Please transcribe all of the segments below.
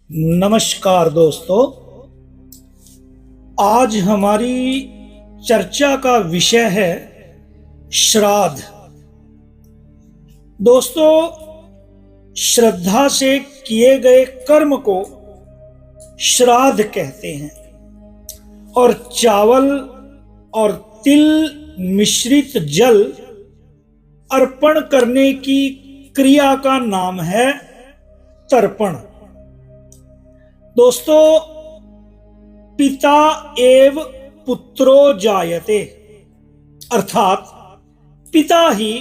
नमस्कार दोस्तों। आज हमारी चर्चा का विषय है श्राद्ध। दोस्तों, श्रद्धा से किए गए कर्म को श्राद्ध कहते हैं और चावल और तिल मिश्रित जल अर्पण करने की क्रिया का नाम है तर्पण। दोस्तों, पिता एव पुत्रो जायते, अर्थात पिता ही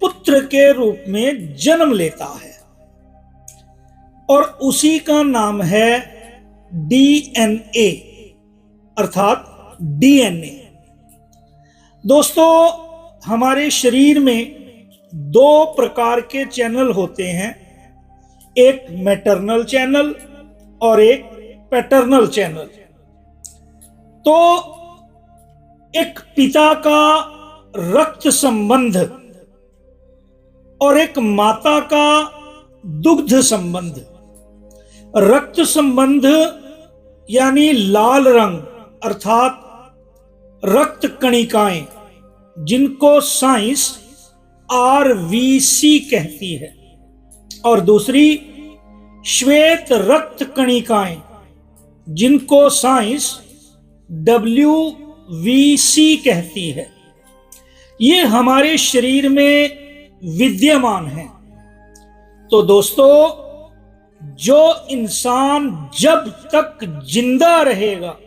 पुत्र के रूप में जन्म लेता है और उसी का नाम है डीएनए, अर्थात डीएनए। दोस्तों, हमारे शरीर में दो प्रकार के चैनल होते हैं, एक मैटरनल चैनल और एक पैटर्नल चैनल। तो एक पिता का रक्त संबंध और एक माता का दुग्ध संबंध। रक्त संबंध यानी लाल रंग अर्थात रक्त कणिकाएं, जिनको साइंस आरवीसी कहती है, और दूसरी श्वेत रक्त कणिकाएं, जिनको साइंस डब्ल्यूवीसी कहती है। ये हमारे शरीर में विद्यमान है। तो दोस्तों, जो इंसान जब तक जिंदा रहेगा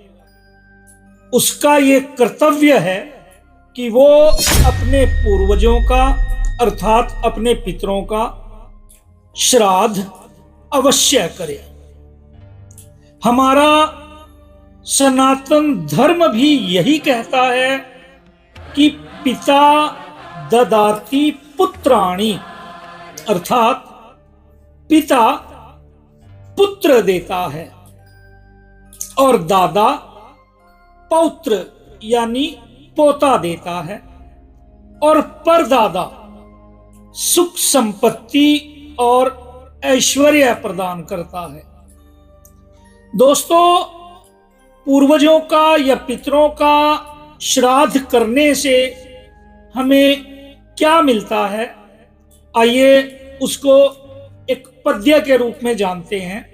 उसका ये कर्तव्य है कि वो अपने पूर्वजों का अर्थात अपने पितरों का श्राद्ध अवश्य करे। हमारा सनातन धर्म भी यही कहता है कि पिता ददाति पुत्राणि, अर्थात पिता पुत्र देता है और दादा पौत्र यानी पोता देता है और परदादा सुख संपत्ति और ऐश्वर्य प्रदान करता है। दोस्तों, पूर्वजों का या पितरों का श्राद्ध करने से हमें क्या मिलता है, आइए उसको एक पद्य के रूप में जानते हैं।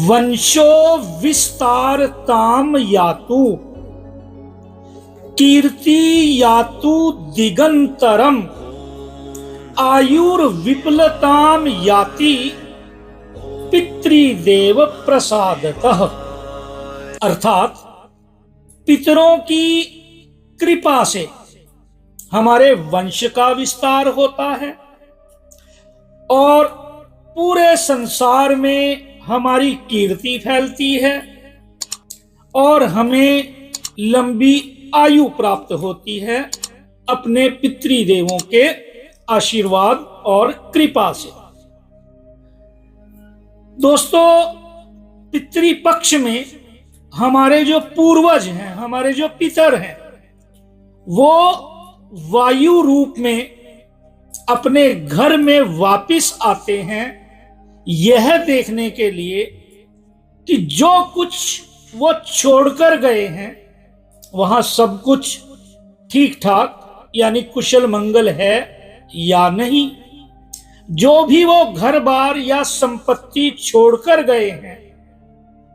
वंशो विस्तारताम यातु कीर्ति यातु दिगंतरम आयुर्विपुलताम याति पितृदेव प्रसादतः, अर्थात पितरों की कृपा से हमारे वंश का विस्तार होता है और पूरे संसार में हमारी कीर्ति फैलती है और हमें लंबी आयु प्राप्त होती है अपने पितृदेवों के आशीर्वाद और कृपा से। दोस्तों, पितृपक्ष में हमारे जो पूर्वज हैं, हमारे जो पितर हैं, वो वायु रूप में अपने घर में वापिस आते हैं यह देखने के लिए कि जो कुछ वो छोड़कर गए हैं वहां सब कुछ ठीक ठाक यानी कुशल मंगल है या नहीं। जो भी वो घर बार या संपत्ति छोड़कर गए हैं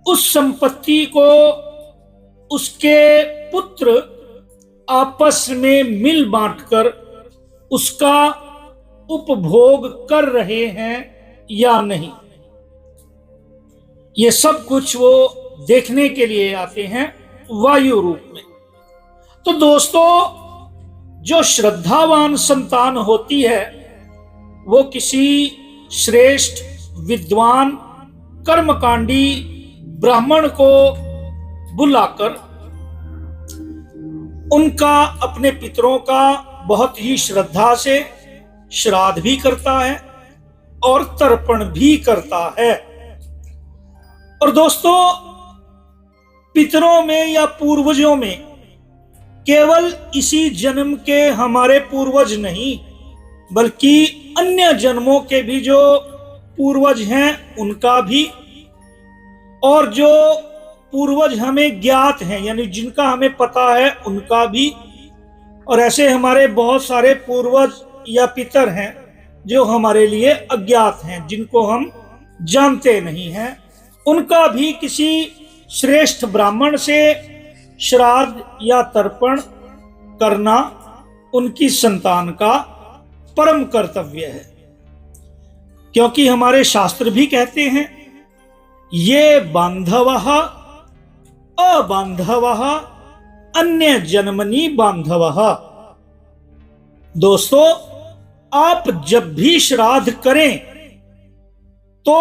उस संपत्ति को उसके पुत्र आपस में मिल बांटकर उसका उपभोग कर रहे हैं या नहीं, ये सब कुछ वो देखने के लिए आते हैं वायु रूप में। तो दोस्तों, जो श्रद्धावान संतान होती है वो किसी श्रेष्ठ विद्वान कर्मकांडी ब्राह्मण को बुलाकर उनका अपने पितरों का बहुत ही श्रद्धा से श्राद्ध भी करता है और तर्पण भी करता है। और दोस्तों, पितरों में या पूर्वजों में केवल इसी जन्म के हमारे पूर्वज नहीं बल्कि अन्य जन्मों के भी जो पूर्वज हैं उनका भी, और जो पूर्वज हमें ज्ञात हैं यानी जिनका हमें पता है उनका भी, और ऐसे हमारे बहुत सारे पूर्वज या पितर हैं जो हमारे लिए अज्ञात हैं, जिनको हम जानते नहीं हैं, उनका भी किसी श्रेष्ठ ब्राह्मण से श्राद्ध या तर्पण करना उनकी संतान का परम कर्तव्य है। क्योंकि हमारे शास्त्र भी कहते हैं, ये बांधवः अबांधवः अन्य जन्मनि बांधवः। दोस्तों, आप जब भी श्राद्ध करें तो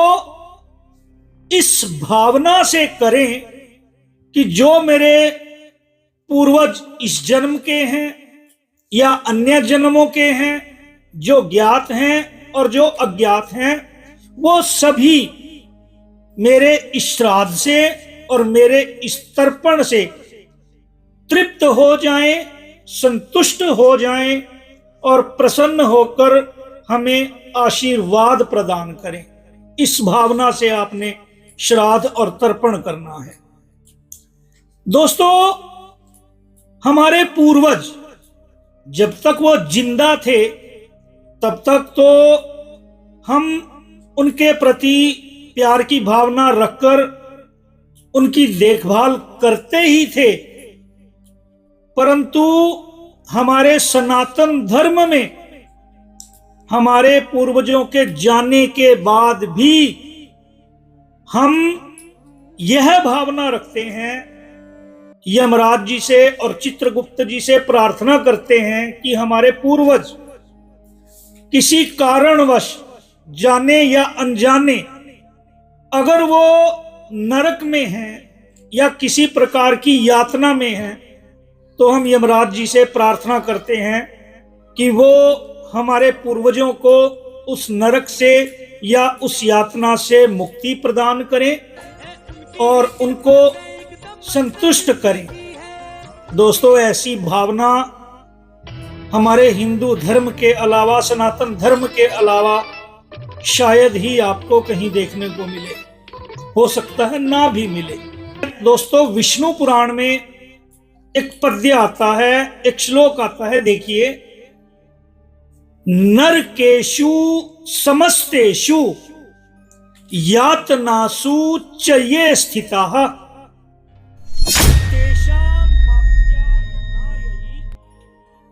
इस भावना से करें कि जो मेरे पूर्वज इस जन्म के हैं या अन्य जन्मों के हैं, जो ज्ञात हैं और जो अज्ञात हैं, वो सभी मेरे इस श्राद्ध से और मेरे इस तर्पण से तृप्त हो जाएं, संतुष्ट हो जाएं और प्रसन्न होकर हमें आशीर्वाद प्रदान करें। इस भावना से आपने श्राद्ध और तर्पण करना है। दोस्तों, हमारे पूर्वज जब तक वो जिंदा थे तब तक तो हम उनके प्रति प्यार की भावना रखकर उनकी देखभाल करते ही थे, परंतु हमारे सनातन धर्म में हमारे पूर्वजों के जाने के बाद भी हम यह भावना रखते हैं, यमराज जी से और चित्रगुप्त जी से प्रार्थना करते हैं कि हमारे पूर्वज किसी कारणवश जाने या अनजाने अगर वो नरक में हैं या किसी प्रकार की यातना में हैं, तो हम यमराज जी से प्रार्थना करते हैं कि वो हमारे पूर्वजों को उस नरक से या उस यातना से मुक्ति प्रदान करें और उनको संतुष्ट करें। दोस्तों, ऐसी भावना हमारे हिंदू धर्म के अलावा, सनातन धर्म के अलावा शायद ही आपको कहीं देखने को मिले, हो सकता है ना भी मिले। दोस्तों, विष्णु पुराण में एक पद्य आता है, एक श्लोक आता है, देखिए, नरकेषु समस्तेषु यातनासु च ये स्थिताः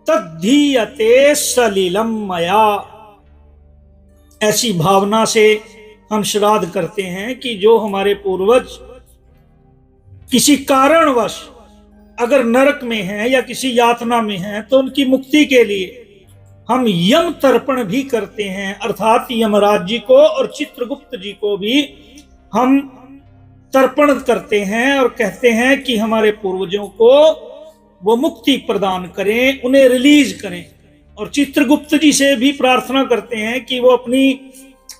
तद्धीयते सलिलम मया। ऐसी भावना से हम श्राद्ध करते हैं कि जो हमारे पूर्वज किसी कारणवश अगर नरक में हैं या किसी यातना में हैं, तो उनकी मुक्ति के लिए हम यम तर्पण भी करते हैं, अर्थात यमराज जी को और चित्रगुप्त जी को भी हम तर्पण करते हैं और कहते हैं कि हमारे पूर्वजों को वो मुक्ति प्रदान करें, उन्हें रिलीज करें। और चित्रगुप्त जी से भी प्रार्थना करते हैं कि वो अपनी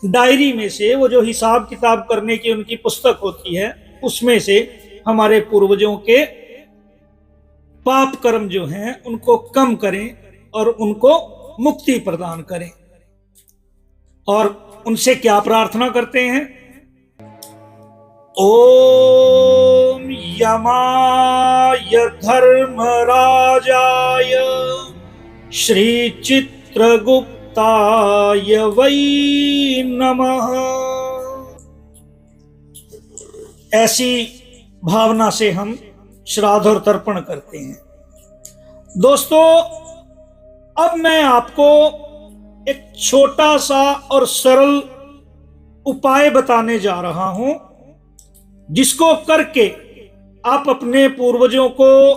डायरी में से, वो जो हिसाब किताब करने की उनकी पुस्तक होती है, उसमें से हमारे पूर्वजों के पाप कर्म जो हैं उनको कम करें और उनको मुक्ति प्रदान करें। और उनसे क्या प्रार्थना करते हैं? ओम यमाय धर्मराजाय श्री चित्रगुप्ताय वै नमः। ऐसी भावना से हम श्राद्ध और तर्पण करते हैं। दोस्तों, अब मैं आपको एक छोटा सा और सरल उपाय बताने जा रहा हूं, जिसको करके आप अपने पूर्वजों को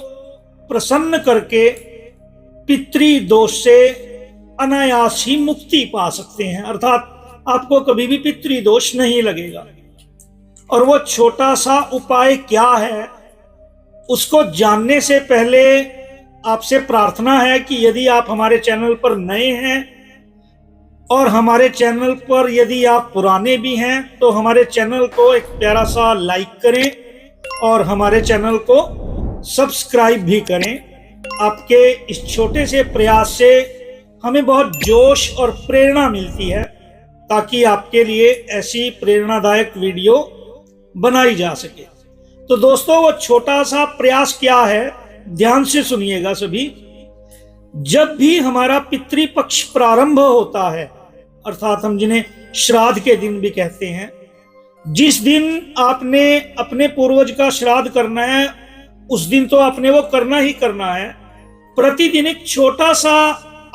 प्रसन्न करके पितृदोष से अनायास ही मुक्ति पा सकते हैं, अर्थात आपको कभी भी पितृदोष नहीं लगेगा। और वो छोटा सा उपाय क्या है, उसको जानने से पहले आपसे प्रार्थना है कि यदि आप हमारे चैनल पर नए हैं और हमारे चैनल पर यदि आप पुराने भी हैं, तो हमारे चैनल को एक प्यारा सा लाइक करें और हमारे चैनल को सब्सक्राइब भी करें। आपके इस छोटे से प्रयास से हमें बहुत जोश और प्रेरणा मिलती है ताकि आपके लिए ऐसी प्रेरणादायक वीडियो बनाई जा सके। तो दोस्तों, वो छोटा सा प्रयास क्या है, ध्यान से सुनिएगा सभी। जब भी हमारा पितृपक्ष प्रारंभ होता है, अर्थात हम जिन्हें श्राद्ध के दिन भी कहते हैं, जिस दिन आपने अपने पूर्वज का श्राद्ध करना है, उस दिन तो आपने वो करना ही करना है। प्रतिदिन एक छोटा सा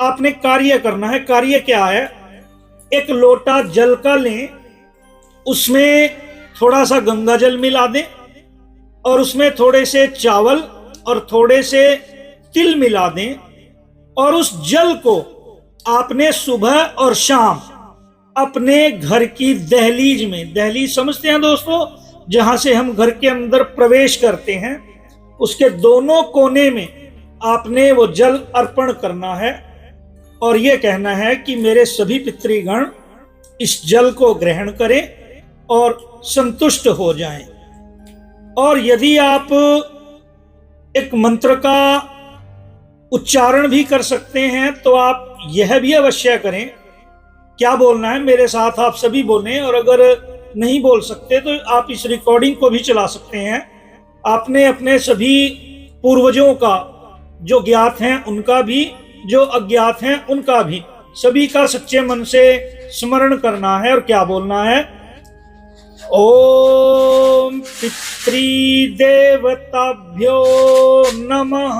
आपने कार्य करना है। कार्य क्या है? एक लोटा जल का लें, उसमें थोड़ा सा गंगा जल मिला दें और उसमें थोड़े से चावल और थोड़े से तिल मिला दें, और उस जल को आपने सुबह और शाम अपने घर की दहलीज में, दहलीज समझते हैं दोस्तों, जहां से हम घर के अंदर प्रवेश करते हैं, उसके दोनों कोने में आपने वो जल अर्पण करना है और ये कहना है कि मेरे सभी पितृगण इस जल को ग्रहण करें और संतुष्ट हो जाएं। और यदि आप एक मंत्र का उच्चारण भी कर सकते हैं तो आप यह भी अवश्य करें। क्या बोलना है मेरे साथ आप सभी बोलें, और अगर नहीं बोल सकते तो आप इस रिकॉर्डिंग को भी चला सकते हैं। आपने अपने सभी पूर्वजों का, जो ज्ञात हैं उनका भी, जो अज्ञात हैं उनका भी, सभी का सच्चे मन से स्मरण करना है। और क्या बोलना है? ओम पितृदेवताभ्यो नमः।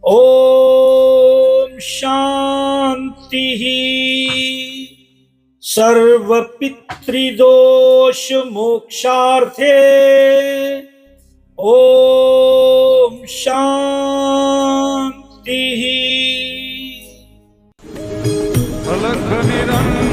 ओम शांति। सर्व पितृदोष मोक्षार्थे ओम शांति। अलख निरंजन